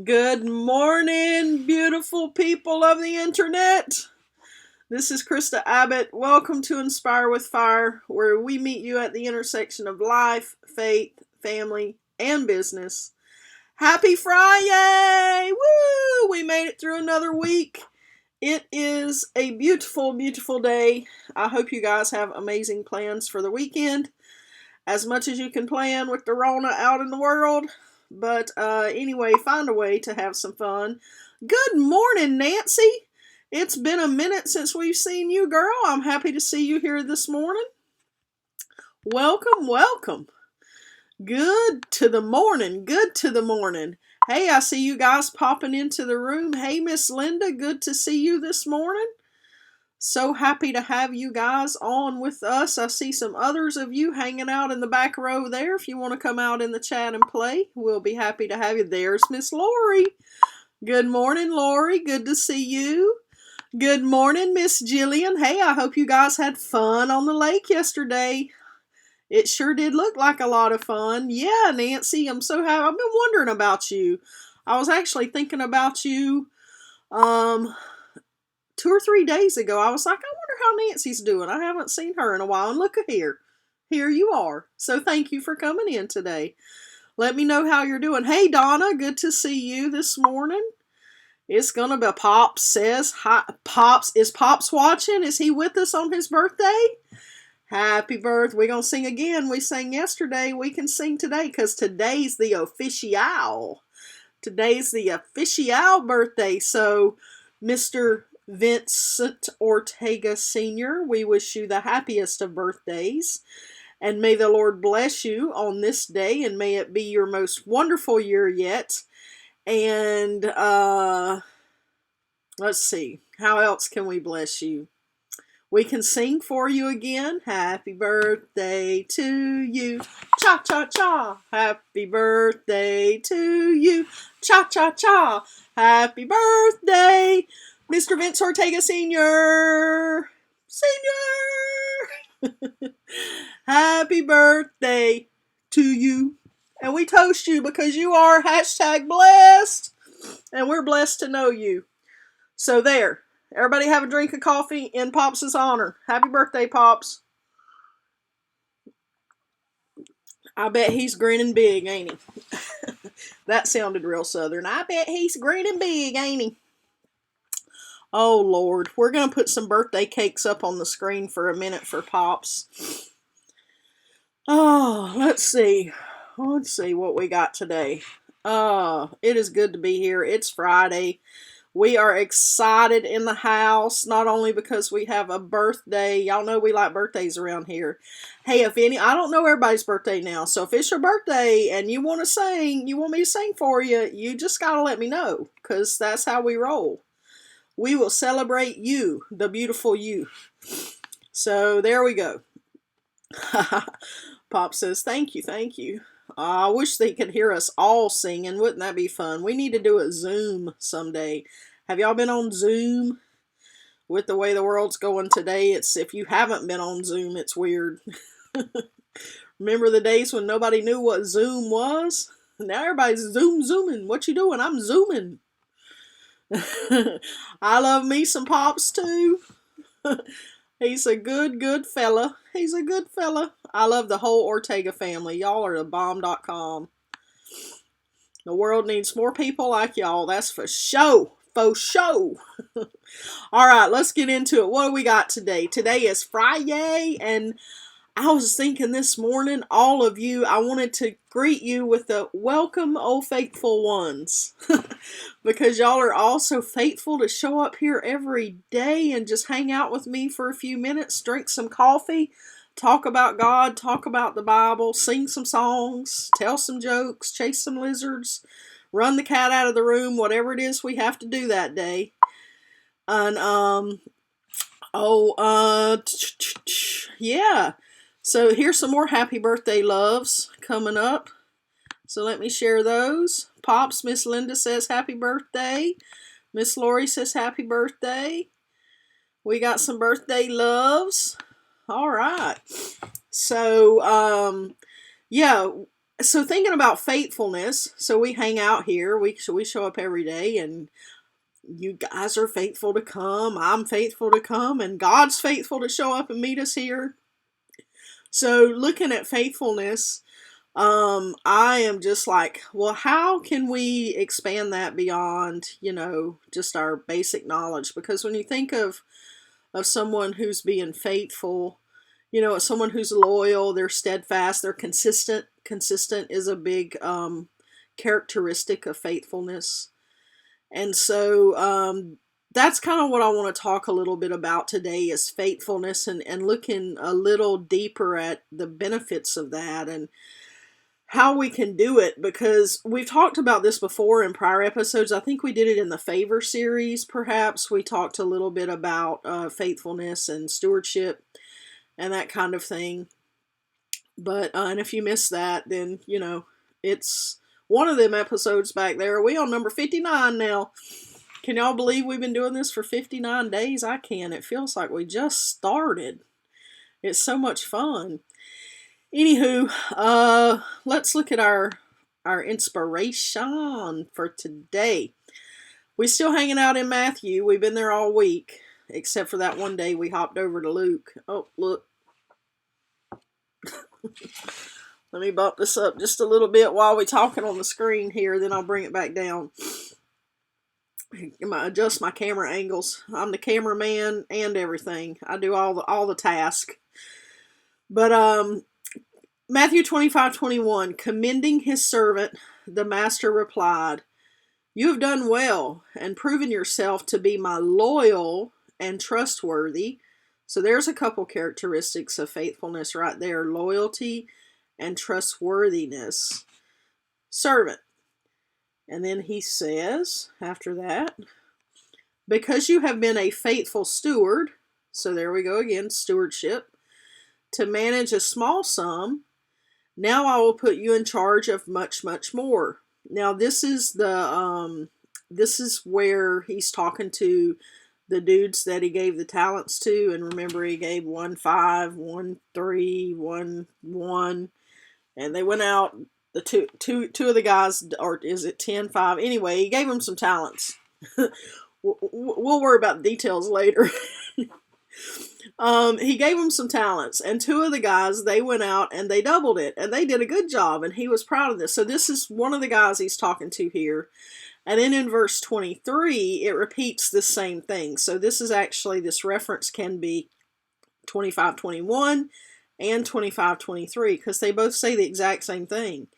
Good morning, beautiful people of the internet. This is Krista Abbott. Welcome to Inspire with Fire, where we meet you at the intersection of life, faith, family, and business. Happy Friday! Woo! We made it through another week. It is a beautiful, beautiful day. I hope you guys have amazing plans for the weekend. As much as you can plan with the Rona out in the world. But anyway, find a way to have some fun. Good morning, Nancy. It's been a minute since we've seen you, girl. I'm happy to see you here this morning. Welcome, welcome. Good to the morning. Good to the morning. Hey, I see you guys popping into the room. Hey, Miss Linda, good to see you this morning. So happy to have you guys on with us. I see some others of you hanging out in the back row there. If you want to come out in the chat and play, we'll be happy to have you. There's Miss Lori. Good morning, Lori. Good to see you. Good morning, Miss Jillian. Hey, I hope you guys had fun on the lake yesterday. It sure did look like a lot of fun. Yeah, Nancy, I'm so happy. I've been wondering about you. I was actually thinking about you 2 or 3 days ago. I was like, I wonder how Nancy's doing. I haven't seen her in a while. And look at here. Here you are. So thank you for coming in today. Let me know how you're doing. Hey, Donna. Good to see you this morning. It's going to be Pops says hi. Pops. Is Pops watching? Is he with us on his birthday? Happy birthday. We're going to sing again. We sang yesterday. We can sing today because today's the official. Today's the official birthday. So, Mr. Vincent Ortega Sr., we wish you the happiest of birthdays. And may the Lord bless you on this day, and may it be your most wonderful year yet. And let's see, how else can we bless you? We can sing for you again. Happy birthday to you. Cha-cha-cha. Happy birthday to you. Cha-cha-cha. Happy birthday, Mr. Vince Ortega Sr. Senior. Happy birthday to you. And we toast you because you are #blessed. And we're blessed to know you. So there. Everybody have a drink of coffee in Pops' honor. Happy birthday, Pops. I bet he's grinning big, ain't he? That sounded real southern. I bet he's grinning big, ain't he? Oh, Lord. We're going to put some birthday cakes up on the screen for a minute for Pops. Oh, let's see. Let's see what we got today. It is good to be here. It's Friday. We are excited in the house, not only because we have a birthday. Y'all know we like birthdays around here. Hey, I don't know everybody's birthday now, so if it's your birthday and you want to sing, you want me to sing for you, you just got to let me know, because that's how we roll. We will celebrate you, the beautiful you. So there we go. Pop says, thank you, thank you. I wish they could hear us all singing. Wouldn't that be fun? We need to do a Zoom someday. Have y'all been on Zoom? With the way the world's going today, if you haven't been on Zoom, it's weird. Remember the days when nobody knew what Zoom was? Now everybody's zooming. What you doing? I'm zooming. I love me some Pops too. He's a good fella. He's a good fella. I love the whole Ortega family. Y'all are the bomb.com. The world needs more people like y'all. That's for sure. For sure. All right, let's get into it. What do we got today? Today is Friday, and I was thinking this morning, all of you, I wanted to greet you with a welcome, oh faithful ones. Because y'all are all so faithful to show up here every day and just hang out with me for a few minutes, drink some coffee, talk about God, talk about the Bible, sing some songs, tell some jokes, chase some lizards, run the cat out of the room, whatever it is we have to do that day. And, yeah. So here's some more happy birthday loves coming up. So let me share those. Pops, Miss Linda says happy birthday. Miss Lori says happy birthday. We got some birthday loves. All right. So, yeah, So thinking about faithfulness, so we hang out here, we show up every day, and you guys are faithful to come, I'm faithful to come, and God's faithful to show up and meet us here. So looking at faithfulness, I am just like, well, how can we expand that beyond, just our basic knowledge? Because when you think of someone who's being faithful, it's someone who's loyal, they're steadfast, they're consistent. Consistent is a big characteristic of faithfulness. And so that's kind of what I want to talk a little bit about today, is faithfulness, and looking a little deeper at the benefits of that and how we can do it, because we've talked about this before in prior episodes. I think we did it in the favor series, perhaps. We talked a little bit about faithfulness and stewardship and that kind of thing. But, and if you missed that, then, it's one of them episodes back there. Are we on number 59 now? Can y'all believe we've been doing this for 59 days? I can. It feels like we just started. It's so much fun. Anywho, let's look at our inspiration for today. We're still hanging out in Matthew. We've been there all week, except for that one day we hopped over to Luke. Oh, look. Let me bump this up just a little bit while we're talking on the screen here, then I'll bring it back down. I adjust my camera angles. I'm the cameraman and everything. I do all the task. But Matthew 25:21, commending his servant, the master replied, "You have done well and proven yourself to be my loyal and trustworthy." So there's a couple characteristics of faithfulness right there: loyalty and trustworthiness. Servant. And then he says, after that, "Because you have been a faithful steward," so there we go again, stewardship, "to manage a small sum, now I will put you in charge of much, much more." Now this is this is where he's talking to the dudes that he gave the talents to. And remember, he gave 1 5, 1 3, 1 1, and they went out. The two of the guys, or is it 10 5? Anyway, he gave them some talents. We'll worry about the details later. He gave them some talents, and two of the guys, they went out and they doubled it, and they did a good job, and he was proud of this. So this is one of the guys he's talking to here. And then in verse 23, it repeats the same thing. So this is actually, this reference can be 25:21 and 25:23, because they both say the exact same thing.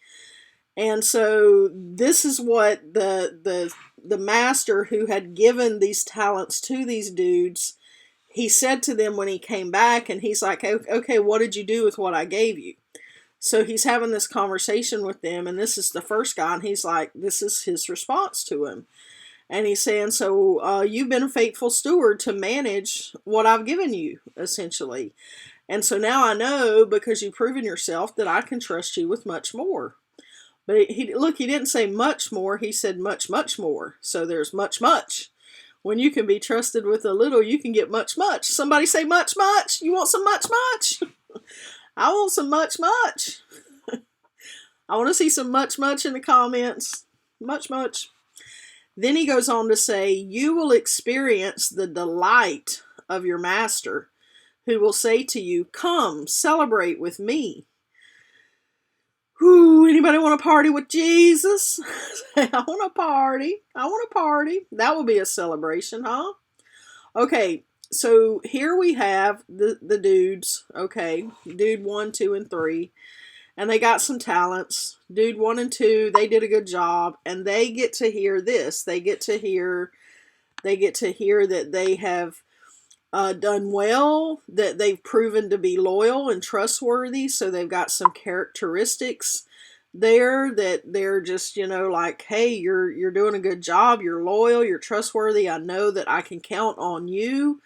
And so this is what the master who had given these talents to these dudes, he said to them when he came back, and he's like, "Okay, what did you do with what I gave you?" So he's having this conversation with them, and this is the first guy, and he's like, this is his response to him. And he's saying, so you've been a faithful steward to manage what I've given you, essentially. And so now I know, because you've proven yourself, that I can trust you with much more. But he didn't say much more. He said much, much more. So there's much, much. When you can be trusted with a little, you can get much, much. Somebody say much, much. You want some much, much? I want some much, much. I want to see some much, much in the comments. Much, much. Then he goes on to say, you will experience the delight of your master, who will say to you, come, celebrate with me. Whew, anybody want to party with Jesus? I want to party. I want to party. That will be a celebration, huh? Okay, so here we have the dudes. Okay, dude 1, 2, and 3. And they got some talents. Dude 1 and 2, they did a good job. And they get to hear this. They get to hear that they have done well, that they've proven to be loyal and trustworthy. So they've got some characteristics there that they're just, like, hey, you're doing a good job. You're loyal. You're trustworthy. I know that I can count on you.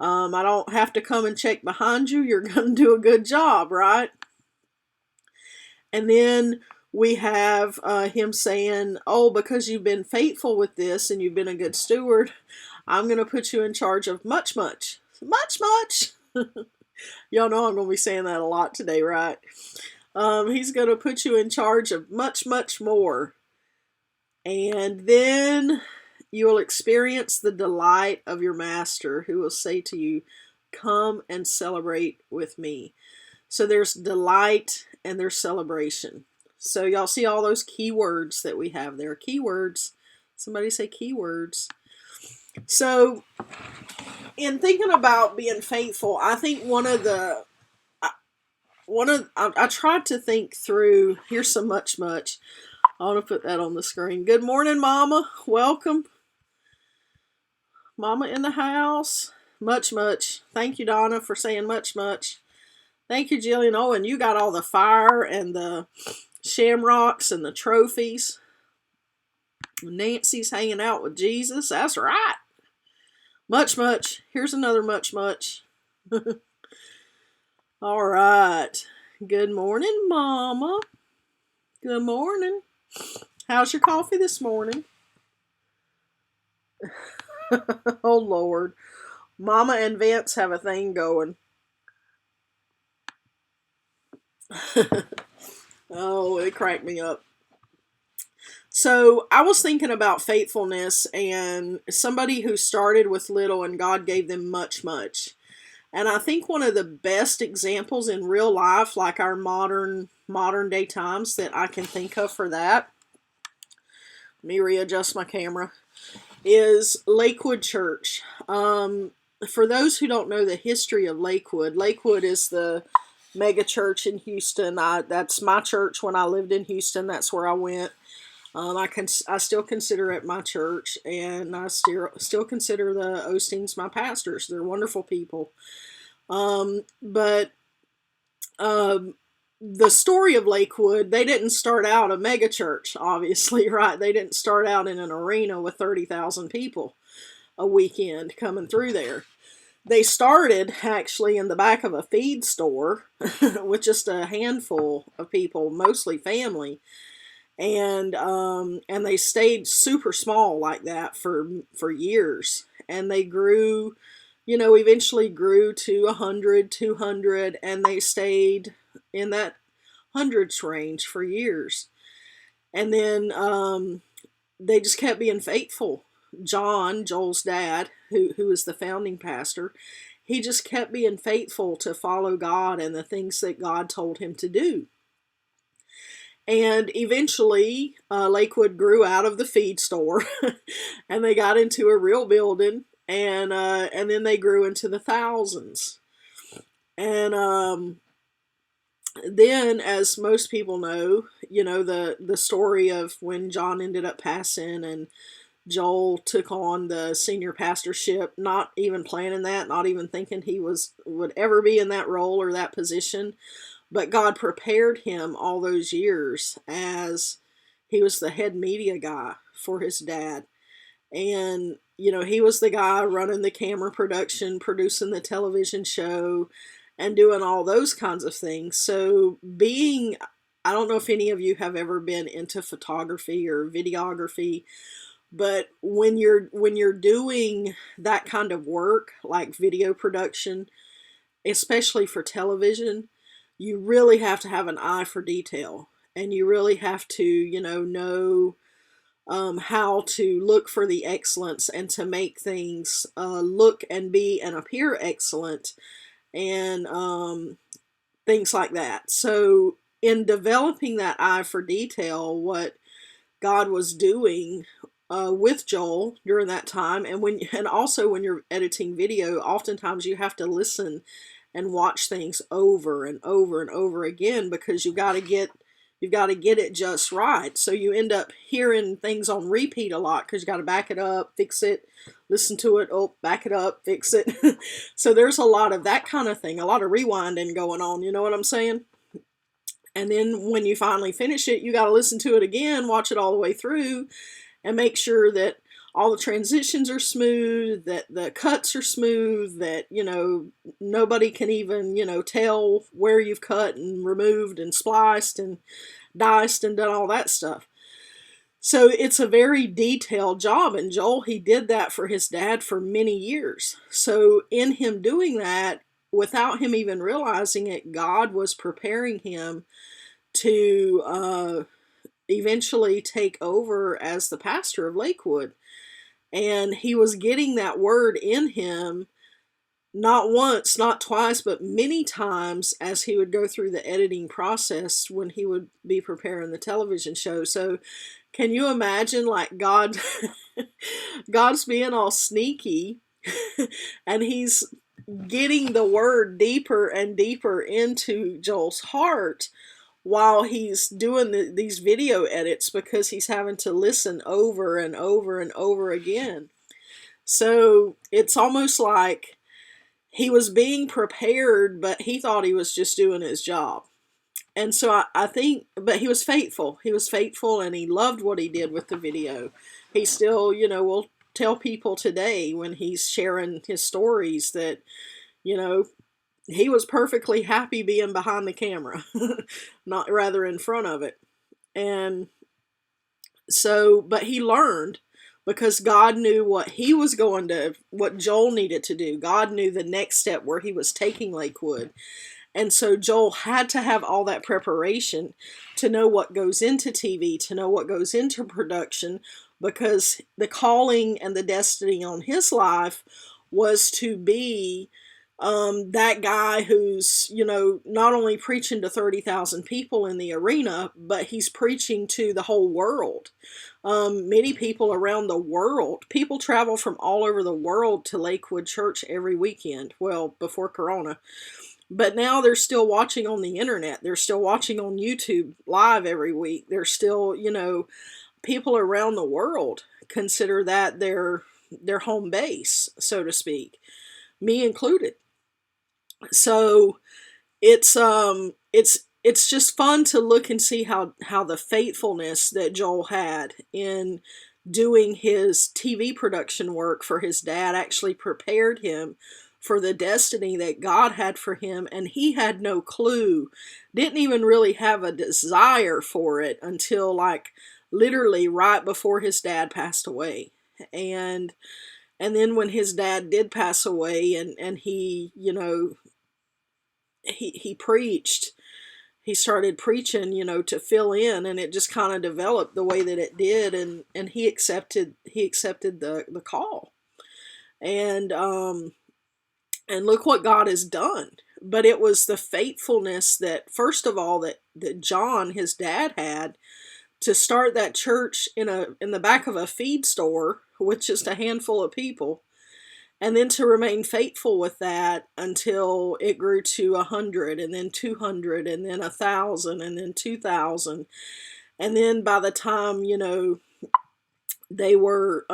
I don't have to come and check behind you. You're going to do a good job, right? And then we have him saying, oh, because you've been faithful with this and you've been a good steward, I'm going to put you in charge of much, much. Much, much. Y'all know I'm going to be saying that a lot today, right? He's going to put you in charge of much, much more. And then you will experience the delight of your master, who will say to you, come and celebrate with me. So there's delight and there's celebration. So y'all see all those key words that we have there. Keywords. Somebody say keywords. So in thinking about being faithful, I think I tried to think through, here's some much. I want to put that on the screen. Good morning, Mama. Welcome. Mama in the house. Much. Thank you, Donna, for saying much. Thank you, Jillian. Oh, and you got all the fire and the shamrocks and the trophies. Nancy's hanging out with Jesus. That's right. Much. Here's another much. All right. Good morning, Mama. Good morning. How's your coffee this morning? Oh, Lord. Mama and Vince have a thing going. Oh, it cracked me up. So I was thinking about faithfulness and somebody who started with little and God gave them much. And I think one of the best examples in real life, like our modern day times that I can think of for that, let me readjust my camera, is Lakewood Church. For those who don't know the history of Lakewood is the mega church in Houston. That's my church when I lived in Houston. That's where I went. I still consider it my church, and I still consider the Osteens my pastors. They're wonderful people. But the story of Lakewood, they didn't start out a mega church, obviously, right? They didn't start out in an arena with 30,000 people a weekend coming through there. They started actually in the back of a feed store with just a handful of people, mostly family. And they stayed super small like that for years. And they grew, eventually grew to 100, 200, and they stayed in that hundreds range for years. And then they just kept being faithful. John, Joel's dad, who was the founding pastor, he just kept being faithful to follow God and the things that God told him to do. And eventually, Lakewood grew out of the feed store, and they got into a real building, and then they grew into the thousands. And then, as most people know, the story of when John ended up passing, and Joel took on the senior pastorship, not even planning that, not even thinking he would ever be in that role or that position. But God prepared him all those years as he was the head media guy for his dad. And, he was the guy running the camera production, producing the television show, and doing all those kinds of things. So I don't know if any of you have ever been into photography or videography, but when you're doing that kind of work, like video production, especially for television, you really have to have an eye for detail, and you really have to, know how to look for the excellence and to make things look and be and appear excellent, and things like that. So in developing that eye for detail, what God was doing with Joel during that time, and also when you're editing video, oftentimes you have to listen and watch things over and over and over again, because you've got to get it just right. So you end up hearing things on repeat a lot, because you got to back it up, fix it, listen to it, back it up, fix it. So there's a lot of that kind of thing, a lot of rewinding going on, you know what I'm saying? And then when you finally finish it, you got to listen to it again, watch it all the way through, and make sure that all the transitions are smooth, that the cuts are smooth, that, nobody can even, tell where you've cut and removed and spliced and diced and done all that stuff. So it's a very detailed job, and Joel, he did that for his dad for many years. So in him doing that, without him even realizing it, God was preparing him to eventually take over as the pastor of Lakewood. And he was getting that word in him not once, not twice, but many times as he would go through the editing process when he would be preparing the television show. So can you imagine, like, God's being all sneaky and he's getting the word deeper and deeper into Joel's heart while he's doing these video edits, because he's having to listen over and over and over again. So it's almost like he was being prepared, but he thought he was just doing his job. And so I think, but he was faithful. He was faithful, and he loved what he did with the video. He still, will tell people today when he's sharing his stories that, he was perfectly happy being behind the camera, not rather in front of it. And so, but he learned, because God knew what what Joel needed to do. God knew the next step where he was taking Lakewood. And so Joel had to have all that preparation to know what goes into TV, to know what goes into production, because the calling and the destiny on his life was to be that guy who's, not only preaching to 30,000 people in the arena, but he's preaching to the whole world. Many people around the world, people travel from all over the world to Lakewood Church every weekend. Well, before Corona. But now they're still watching on the internet. They're still watching on YouTube live every week. There's still, people around the world consider that their home base, so to speak, me included. So it's just fun to look and see how the faithfulness that Joel had in doing his TV production work for his dad actually prepared him for the destiny that God had for him, and he had no clue, didn't even really have a desire for it until like literally right before his dad passed away. And then when his dad did pass away, and he, he preached, he started preaching, to fill in, and it just kind of developed the way that it did, and he accepted the call. And look what God has done. But it was the faithfulness that, first of all, that John, his dad, had to start that church in the back of a feed store with just a handful of people, and then to remain faithful with that until it grew to 100, and then 200, and then 1,000, and then 2,000, and then by the time they were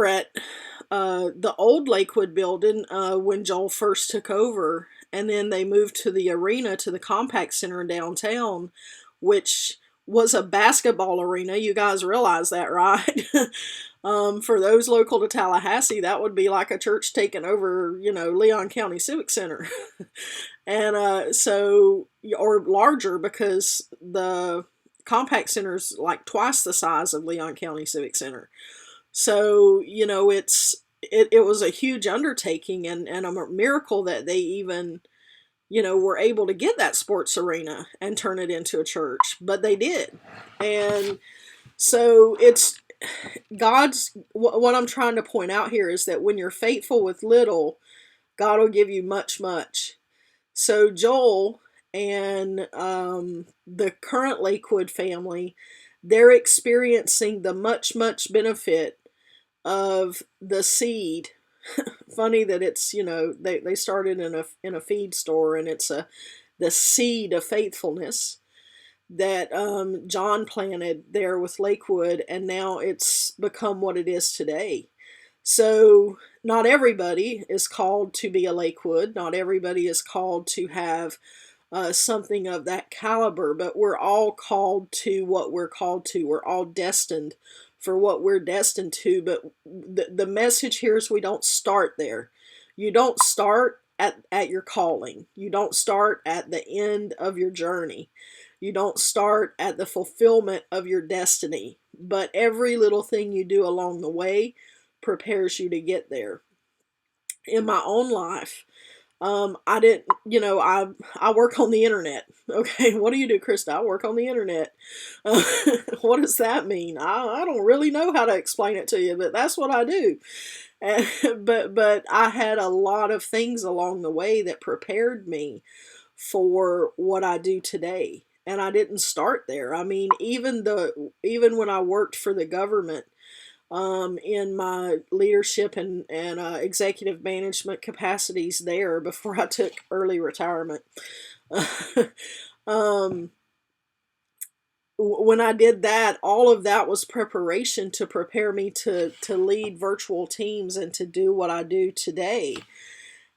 at the old Lakewood building when Joel first took over, and then they moved to the arena, to the Compact Center downtown, which was a basketball arena. You guys realize that, right? For those local to Tallahassee, that would be like a church taking over, Leon County Civic Center. And or larger, because the Compact Center is like twice the size of Leon County Civic Center. So, it was a huge undertaking, and a miracle that they even, were able to get that sports arena and turn it into a church. But they did. And so it's what I'm trying to point out here is that when you're faithful with little, God will give you much, much. So Joel and the current Lakewood family, they're experiencing the much, much benefit of the seed. Funny that it's, they started in a feed store, and it's the seed of faithfulness that John planted there with Lakewood, and now it's become what it is today. So not everybody is called to be a Lakewood. Not everybody is called to have something of that caliber, but we're all called to what we're called to. We're all destined for what we're destined to. But the message here is we don't start there. You don't start at your calling. You don't start at the end of your journey. You don't start at the fulfillment of your destiny. But every little thing you do along the way prepares you to get there. In my own life, I didn't, I work on the internet. Okay, what do you do, Krista? I work on the internet. Uh, what does that mean? I don't really know how to explain it to you, but that's what I do. And, but I had a lot of things along the way that prepared me for what I do today. And I didn't start there. I mean, even when I worked for the government, in my leadership and executive management capacities there before I took early retirement. um, when I did that, all of that was preparation to prepare me to lead virtual teams and to do what I do today,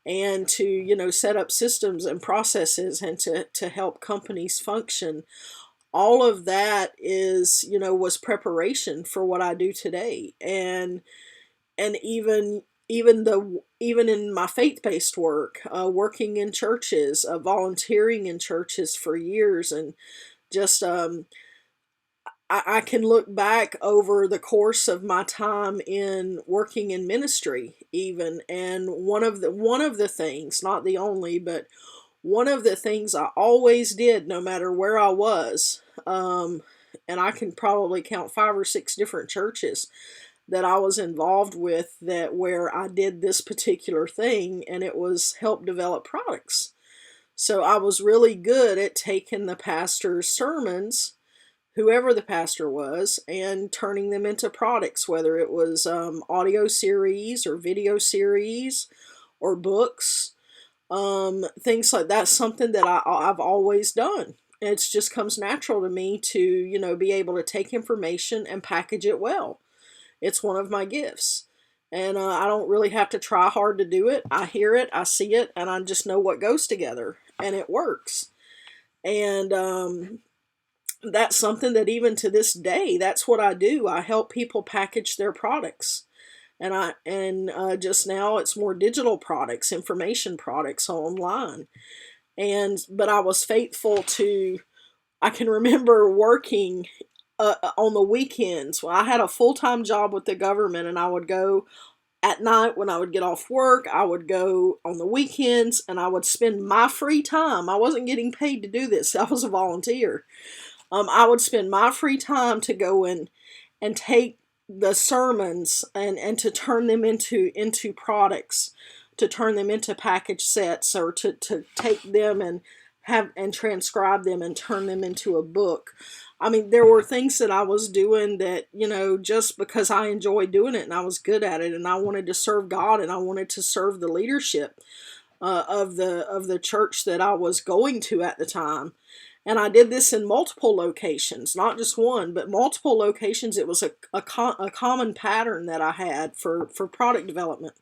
and to set up systems and processes and to help companies function. All of that is was preparation for what I do today. And even in my faith-based work, working in churches, volunteering in churches for years, and just I can look back over the course of my time in working in ministry even, and one of the things, not the only, but one of the things I always did, no matter where I was, and I can probably count 5 or 6 different churches that I was involved with, that where I did this particular thing, and it was help develop products. So I was really good at taking the pastor's sermons, whoever the pastor was, and turning them into products, whether it was audio series or video series or books, things like that. Something that I've always done. It just comes natural to me to be able to take information and package it well. It's one of my gifts. And I don't really have to try hard to do it. I hear it, I see it, and I just know what goes together, and it works. And that's something that even to this day, that's what I do. I help people package their products. And just now it's more digital products, information products online. But I was faithful to, I can remember working on the weekends. Well, I had a full-time job with the government, and I would go at night when I would get off work. I would go on the weekends, and I would spend my free time. I wasn't getting paid to do this. I was a volunteer. I would spend my free time to go in and take the sermons and to turn them into products, to turn them into package sets, or to take them and have and transcribe them and turn them into a book. I mean, there were things that I was doing that, just because I enjoyed doing it and I was good at it, and I wanted to serve God, and I wanted to serve the leadership of the church that I was going to at the time. And I did this in multiple locations, not just one, but multiple locations. It was a common pattern that I had for product development.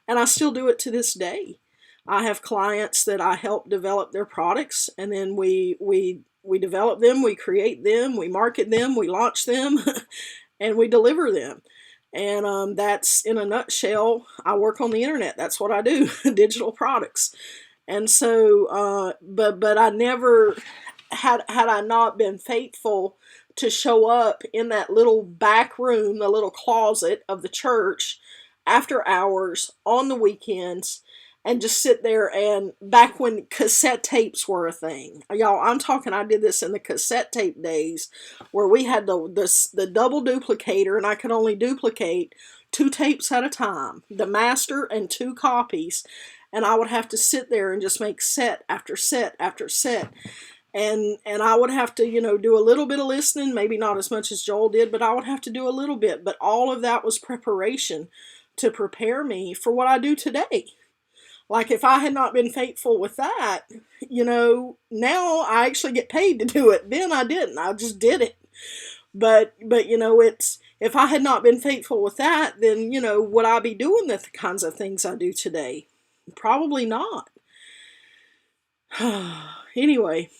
And I still do it to this day. I have clients that I help develop their products, and then we develop them, we create them, we market them, we launch them, and we deliver them. And that's, in a nutshell, I work on the internet. That's what I do, digital products. And so, but I never, had I not been faithful to show up in that little back room, the little closet of the church after hours on the weekends, and just sit there, and back when cassette tapes were a thing. Y'all, I'm talking, I did this in the cassette tape days, where we had the double duplicator, and I could only duplicate 2 tapes at a time, the master and 2 copies. And I would have to sit there and just make set after set after set. And I would have to, do a little bit of listening, maybe not as much as Joel did, but I would have to do a little bit. But all of that was preparation to prepare me for what I do today. Like, if I had not been faithful with that, now I actually get paid to do it. Then I didn't. I just did it. But it's, if I had not been faithful with that, then, would I be doing the kinds of things I do today? Probably not. Anyway,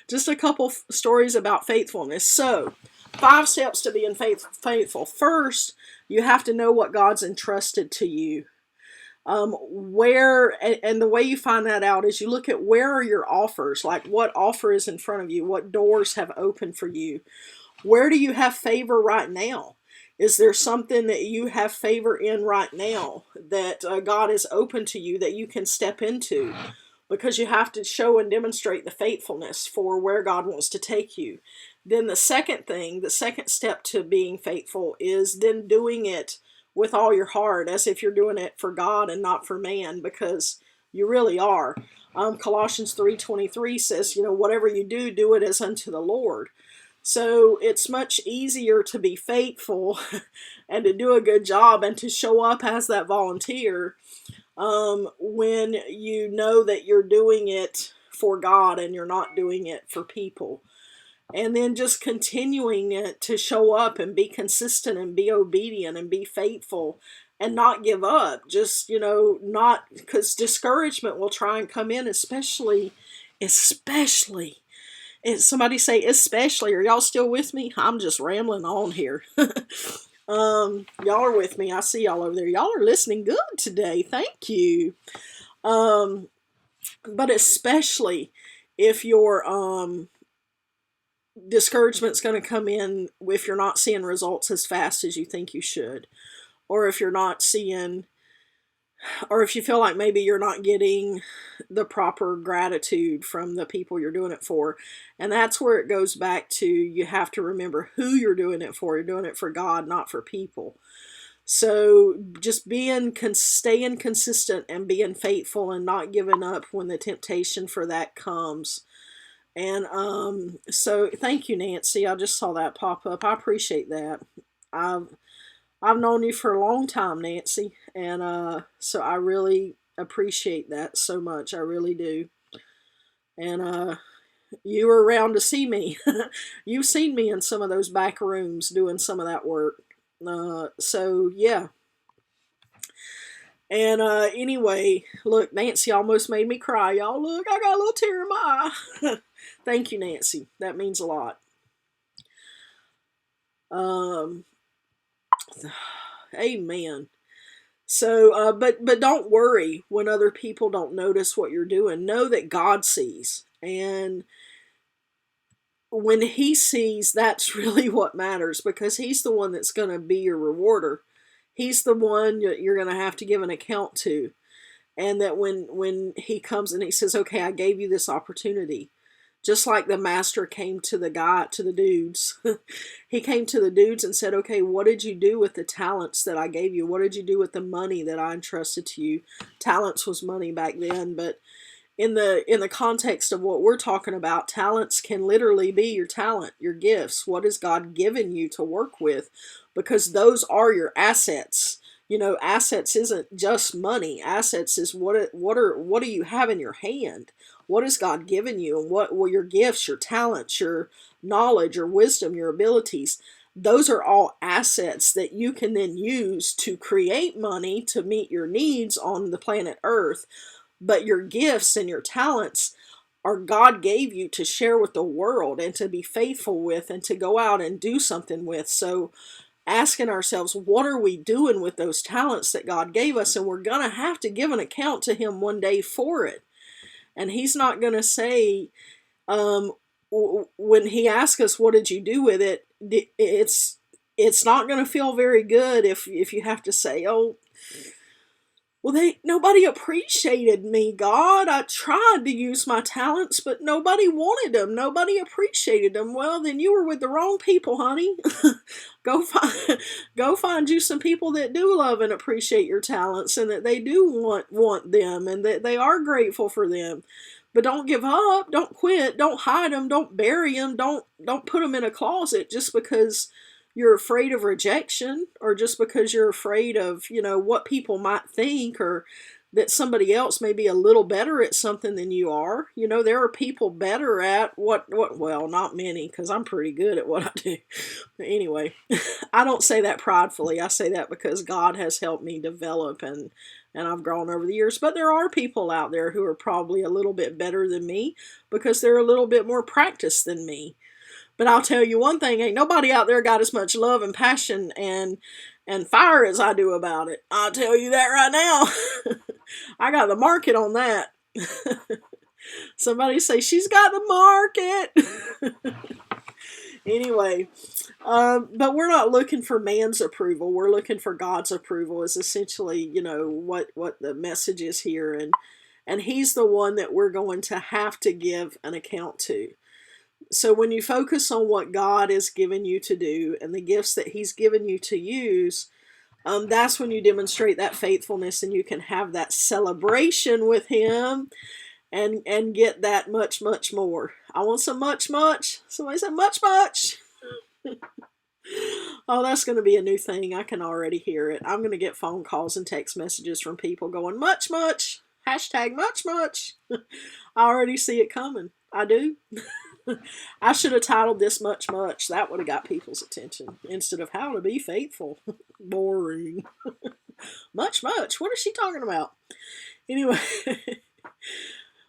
just a couple stories about faithfulness. So, 5 steps to being faithful. First, you have to know what God's entrusted to you. Where, and the way you find that out is you look at, where are your offers? Like, what offer is in front of you? What doors have opened for you? Where do you have favor right now? Is there something that you have favor in right now that God is open to you that you can step into? Because you have to show and demonstrate the faithfulness for where God wants to take you. Then the second thing, the second step to being faithful is then doing it with all your heart, as if you're doing it for God and not for man, because you really are. Colossians 3:23 says, whatever you do, do it as unto the Lord. So it's much easier to be faithful and to do a good job and to show up as that volunteer when you know that you're doing it for God and you're not doing it for people. And then just continuing to show up and be consistent and be obedient and be faithful and not give up. Just, not, because discouragement will try and come in, especially, somebody say especially. Are y'all still with me? I'm just rambling on here. Y'all are with me. I see y'all over there. Y'all are listening good today. Thank you. But especially if your discouragement's going to come in if you're not seeing results as fast as you think you should, or if you're not seeing, or if you feel like maybe you're not getting the proper gratitude from the people you're doing it for. And that's where it goes back to, you have to remember who you're doing it for. You're doing it for God, not for people. So just staying consistent and being faithful and not giving up when the temptation for that comes. And so thank you, Nancy. I just saw that pop up. I appreciate that. I've known you for a long time, Nancy, and so I really appreciate that so much. I really do. And you were around to see me. You've seen me in some of those back rooms doing some of that work. So yeah. And anyway, look, Nancy almost made me cry. Y'all, look, I got a little tear in my eye. Thank you, Nancy. That means a lot. Amen. So, but don't worry when other people don't notice what you're doing. Know that God sees, and when He sees, that's really what matters, because He's the one that's going to be your rewarder. He's the one you're going to have to give an account to, and that when He comes and He says, "Okay, I gave you this opportunity." Just like the master came to the dudes. He came to the dudes and said, "Okay, what did you do with the talents that I gave you? What did you do with the money that I entrusted to you?" Talents was money back then, but in the context of what we're talking about, talents can literally be your talent, your gifts. What has God given you to work with? Because those are your assets. Assets isn't just money. Assets is what do you have in your hand? What has God given you? And what your gifts, your talents, your knowledge, your wisdom, your abilities, those are all assets that you can then use to create money to meet your needs on the planet Earth. But your gifts and your talents are God gave you to share with the world and to be faithful with and to go out and do something with. So asking ourselves, what are we doing with those talents that God gave us? And we're going to have to give an account to Him one day for it. And He's not going to say, when He asks us, what did you do with it? It's not going to feel very good if you have to say, "Oh, well, nobody appreciated me, God. I tried to use my talents, but nobody wanted them. Nobody appreciated them." Well, then you were with the wrong people, honey. Go find you some people that do love and appreciate your talents, and that they do want them, and that they are grateful for them. But don't give up. Don't quit. Don't hide them. Don't bury them. Don't put them in a closet just because you're afraid of rejection, or just because you're afraid of, what people might think, or that somebody else may be a little better at something than you are. There are people better at well, not many, because I'm pretty good at what I do. But anyway, I don't say that pridefully. I say that because God has helped me develop, and I've grown over the years. But there are people out there who are probably a little bit better than me because they're a little bit more practiced than me. But I'll tell you one thing, ain't nobody out there got as much love and passion and fire as I do about it. I'll tell you that right now. I got the market on that. Somebody say, she's got the market. Anyway, but we're not looking for man's approval. We're looking for God's approval. Is essentially, what the message is here, and He's the one that we're going to have to give an account to. So when you focus on what God has given you to do and the gifts that He's given you to use, that's when you demonstrate that faithfulness, and you can have that celebration with Him, and get that much, much more. I want some much, much. Somebody said much, much. Oh, that's going to be a new thing. I can already hear it. I'm going to get phone calls and text messages from people going, much, much. Hashtag much, much. I already see it coming. I do. I should have titled this much, much. That would have got people's attention instead of how to be faithful. Boring. Much, much. What is she talking about? Anyway.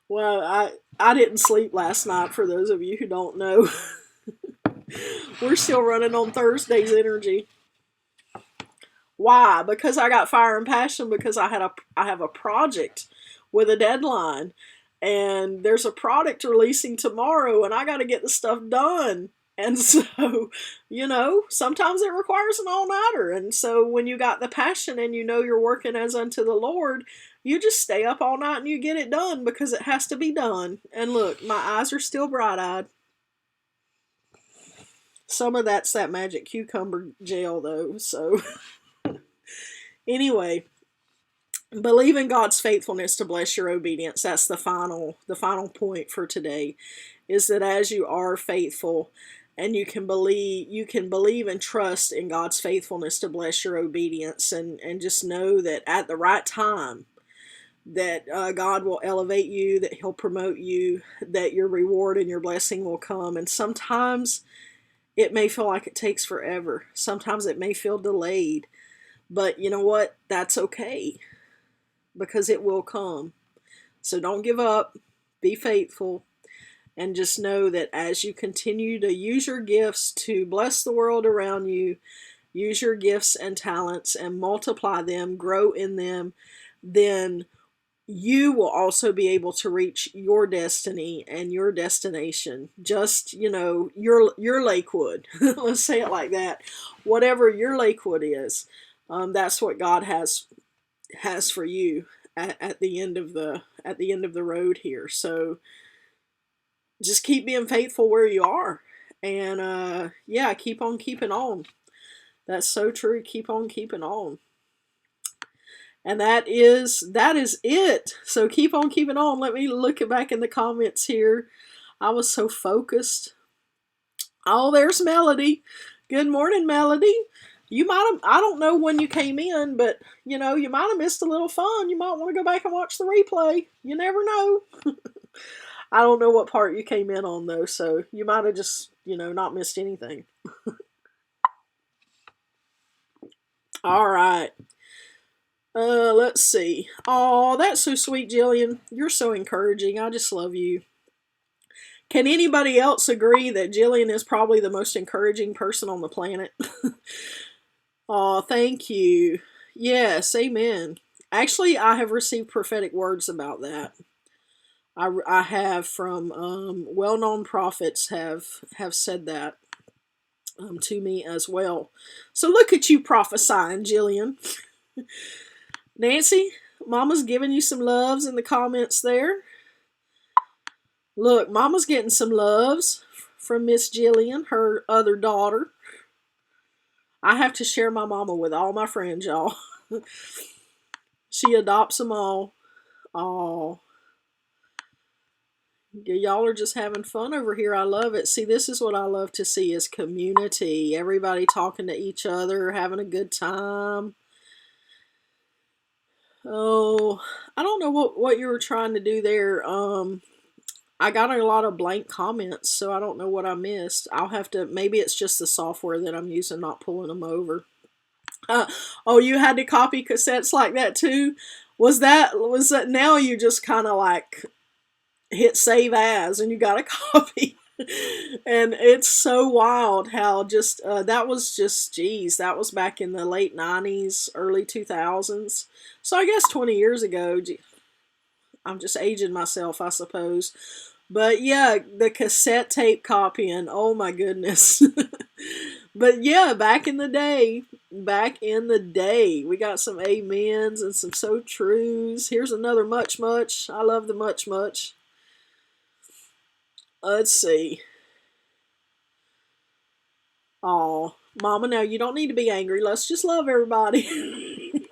Well, I didn't sleep last night, for those of you who don't know. We're still running on Thursday's energy. Why? Because I got fire and passion, because I have a project with a deadline, and there's a product releasing tomorrow, and I got to get the stuff done. And so, sometimes it requires an all-nighter. And so when you got the passion and you're working as unto the Lord, you just stay up all night and you get it done because it has to be done. And look, my eyes are still bright-eyed. Some of that's that magic cucumber gel, though. So, anyway, believe in God's faithfulness to bless your obedience. That's the final point for today, is that as you are faithful, and you can believe and trust in God's faithfulness to bless your obedience, and just know that at the right time, that God will elevate you, that He'll promote you, that your reward and your blessing will come. And sometimes it may feel like it takes forever. Sometimes it may feel delayed. But you know what? That's okay, because it will come. So don't give up. Be faithful. And just know that as you continue to use your gifts to bless the world around you, use your gifts and talents and multiply them, grow in them, then you will also be able to reach your destiny and your destination. Just, your Lakewood. Let's say it like that. Whatever your Lakewood is, that's what God has for you at the end of the road here. So just keep being faithful where you are. And keep on keeping on. That's so true. Keep on keeping on. And that is it. So keep on keeping on. Let me look back in the comments here. I was so focused. Oh, there's Melody. Good morning, Melody. You might have, I don't know when you came in, but you might have missed a little fun. You might want to go back and watch the replay. You never know. I don't know what part you came in on, though, so you might have just, not missed anything. All right. Let's see. Oh, that's so sweet, Jillian. You're so encouraging. I just love you. Can anybody else agree that Jillian is probably the most encouraging person on the planet? Oh, thank you. Yes, amen. Actually, I have received prophetic words about that. I have from well-known prophets have said that to me as well. So look at you prophesying, Jillian. Nancy, Mama's giving you some loves in the comments there. Look, Mama's getting some loves from Miss Jillian, her other daughter. I have to share my mama with all my friends, y'all. She adopts them all. Oh. Y'all are just having fun over here. I love it. See, this is what I love to see, is community. Everybody talking to each other, having a good time. Oh, I don't know what you were trying to do there. I got a lot of blank comments, so I don't know what I missed. I'll have to, maybe it's just the software that I'm using, not pulling them over. Oh, you had to copy cassettes like that too? Was that now you just kind of like hit save as and you got a copy? And it's so wild how just that was back in the late 90s, early 2000s. So I guess 20 years ago. I'm just aging myself, I suppose. But yeah, the cassette tape copying. Oh my goodness. But yeah, back in the day, we got some amens and some so trues. Here's another much much. I love the much much. Let's see. Oh, Mama, now you don't need to be angry. Let's just love everybody.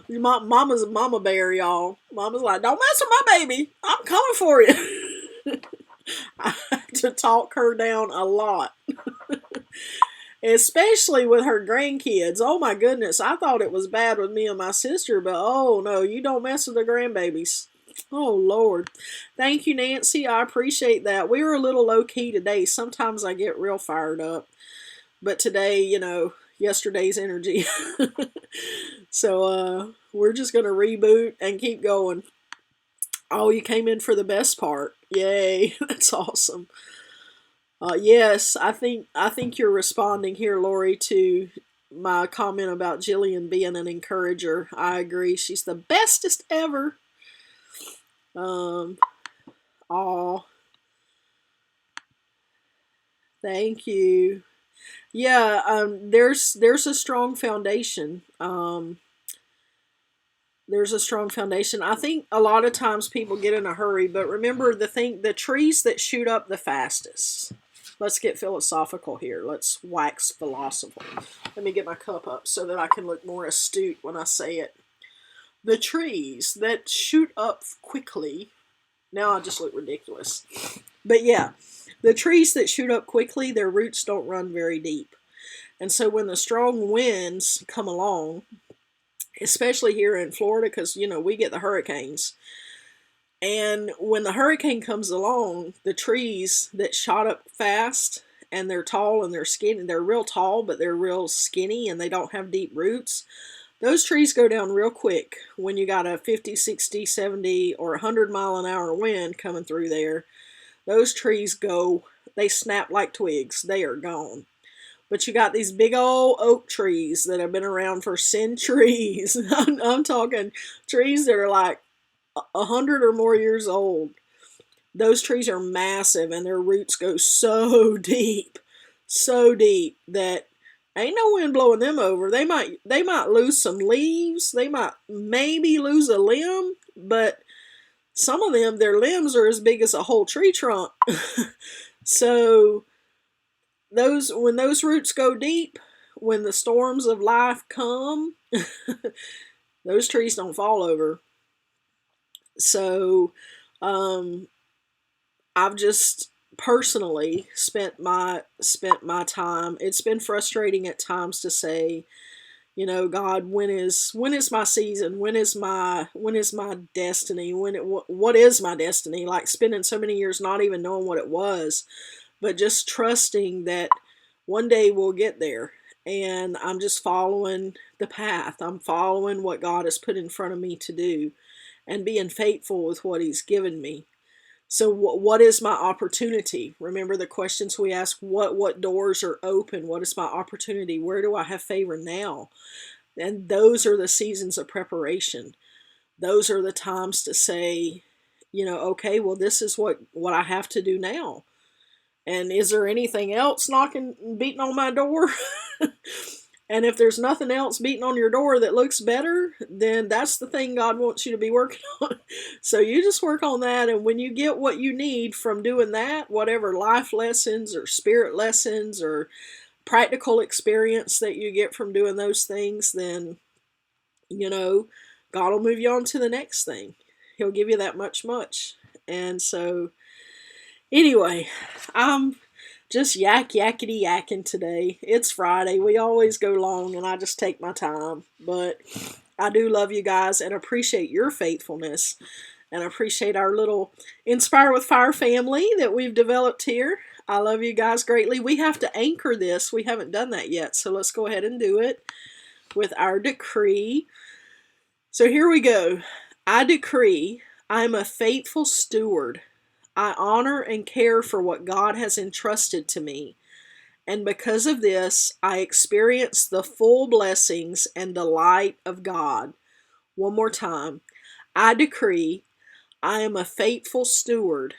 Mama's a mama bear, y'all. Mama's like, don't mess with my baby. I'm coming for you. I have to talk her down a lot, especially with her grandkids. Oh my goodness, I thought it was bad with me and my sister, but oh no, you don't mess with the grandbabies. Oh Lord. Thank you, Nancy. I appreciate that. We were a little low key today. Sometimes I get real fired up, but today, yesterday's energy. So we're just gonna reboot and keep going. Oh, you came in for the best part. Yay. That's awesome. Yes, I think you're responding here, Lori, to my comment about Jillian being an encourager. I agree. She's the bestest ever. Um, oh, thank you. Yeah, there's a strong foundation. There's a strong foundation. I think a lot of times people get in a hurry, but remember the trees that shoot up the fastest. Let's get philosophical here. Let's wax philosophical. Let me get my cup up so that I can look more astute when I say it. The trees that shoot up quickly. Now I just look ridiculous. But yeah, the trees that shoot up quickly, their roots don't run very deep. And so when the strong winds come along, especially here in Florida, because, we get the hurricanes. And when the hurricane comes along, the trees that shot up fast and they're tall and they're skinny, they're real tall, but they're real skinny and they don't have deep roots. Those trees go down real quick when you got a 50, 60, 70, or 100-mile-an-hour wind coming through there. Those trees they snap like twigs. They are gone. But you got these big old oak trees that have been around for centuries. I'm talking trees that are like 100 or more years old. Those trees are massive and their roots go so deep that ain't no wind blowing them over. They might lose some leaves. They might maybe lose a limb, but some of them, their limbs are as big as a whole tree trunk. So when those roots go deep, when the storms of life come, those trees don't fall over. So I've just personally spent my time. It's been frustrating at times to say, God, when is my season? When is my destiny? What is my destiny? Like spending so many years not even knowing what it was, but just trusting that one day we'll get there. And I'm just following the path. I'm following what God has put in front of me to do and being faithful with what He's given me. So what is my opportunity? Remember the questions we ask, what doors are open? What is my opportunity? Where do I have favor now? And those are the seasons of preparation. Those are the times to say, okay, well, this is what I have to do now. And is there anything else beating on my door? And if there's nothing else beating on your door that looks better, then that's the thing God wants you to be working on. So you just work on that, and when you get what you need from doing that, whatever life lessons or spirit lessons or practical experience that you get from doing those things, then, God will move you on to the next thing. He'll give you that much. And so, anyway, I'm just yakety yakking today. It's Friday. We always go long and I just take my time. But I do love you guys and appreciate your faithfulness. And appreciate our little Inspire with Fire family that we've developed here. I love you guys greatly. We have to anchor this. We haven't done that yet. So let's go ahead and do it with our decree. So here we go. I decree I am a faithful steward. I honor and care for what God has entrusted to me. And because of this, I experience the full blessings and delight of God. One more time. I decree I am a faithful steward.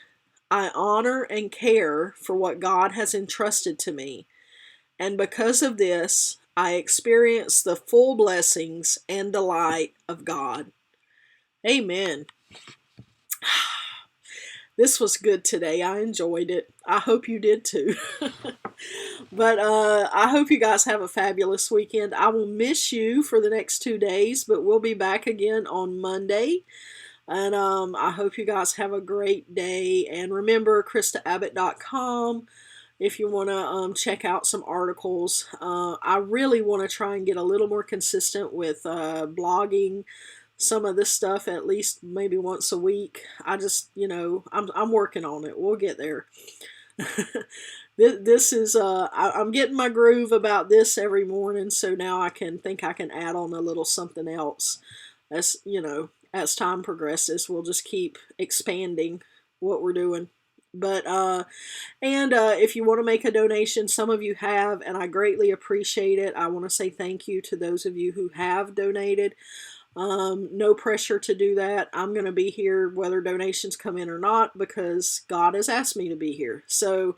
I honor and care for what God has entrusted to me, and because of this, I experience the full blessings and delight of God. Amen. This was good today. I enjoyed it. I hope you did too. But I hope you guys have a fabulous weekend. I will miss you for the next 2 days, but we'll be back again on Monday. And I hope you guys have a great day. And remember, KristaAbbott.com if you want to check out some articles. I really want to try and get a little more consistent with blogging some of this stuff at least maybe once a week. I just, I'm working on it. We'll get there. This is I'm getting my groove about this every morning, so now I can add on a little something else. As as time progresses, we'll just keep expanding what we're doing. But if you want to make a donation, some of you have, and I greatly appreciate it. I want to say thank you to those of you who have donated. No pressure to do that. I'm going to be here whether donations come in or not because God has asked me to be here. So,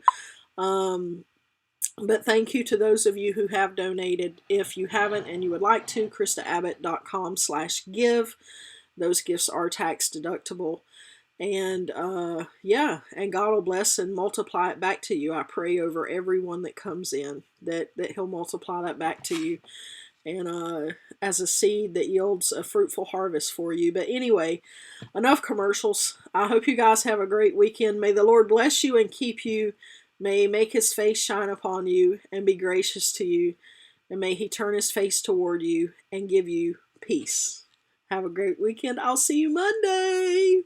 but thank you to those of you who have donated. If you haven't and you would like to, KristaAbbott.com/give. Those gifts are tax deductible. And and God will bless and multiply it back to you. I pray over everyone that comes in that He'll multiply that back to you, and as a seed that yields a fruitful harvest for you. But anyway, enough commercials. I hope you guys have a great weekend. May the Lord bless you and keep you. May He make His face shine upon you and be gracious to you. And may He turn His face toward you and give you peace. Have a great weekend. I'll see you Monday.